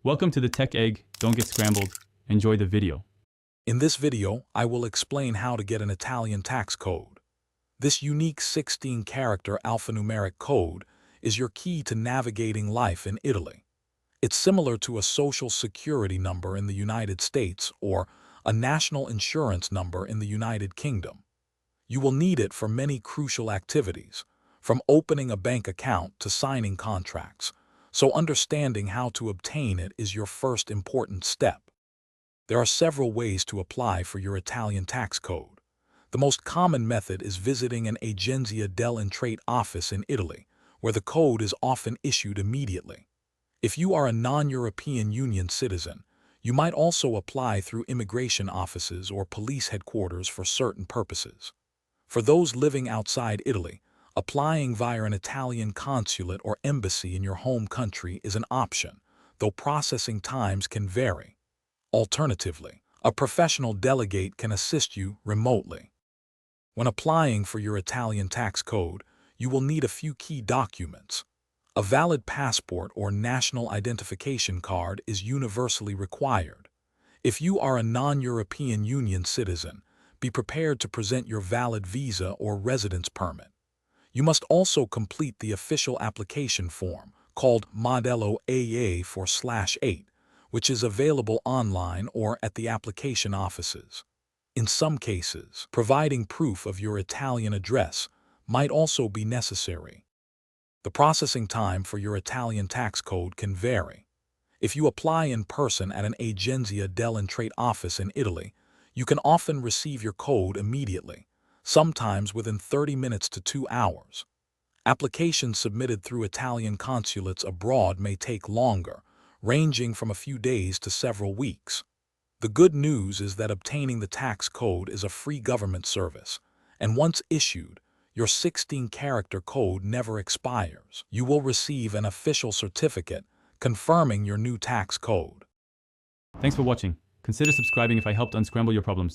Welcome to the Tech Egg. Don't get scrambled. Enjoy the video. In this video, I will explain how to get an Italian tax code. This unique 16-character alphanumeric code is your key to navigating life in Italy. It's similar to a social security number in the United States or a national insurance number in the United Kingdom. You will need it for many crucial activities, from opening a bank account to signing contracts, so understanding how to obtain it is your first important step. There are several ways to apply for your Italian tax code. The most common method is visiting an Agenzia delle Entrate office in Italy, where the code is often issued immediately. If you are a non-European Union citizen, you might also apply through immigration offices or police headquarters for certain purposes. For those living outside Italy, applying via an Italian consulate or embassy in your home country is an option, though processing times can vary. Alternatively, a professional delegate can assist you remotely. When applying for your Italian tax code, you will need a few key documents. A valid passport or national identification card is universally required. If you are a non-European Union citizen, be prepared to present your valid visa or residence permit. You must also complete the official application form, called Modello AA4/8, which is available online or at the application offices. In some cases, providing proof of your Italian address might also be necessary. The processing time for your Italian tax code can vary. If you apply in person at an Agenzia delle Entrate office in Italy, you can often receive your code immediately, sometimes within 30 minutes to 2 hours. Applications submitted through Italian consulates abroad may take longer, ranging from a few days to several weeks. The good news is that obtaining the tax code is a free government service, and once issued, your 16-character code never expires. You will receive an official certificate confirming your new tax code. Thanks for watching. Consider subscribing if I helped unscramble your problems.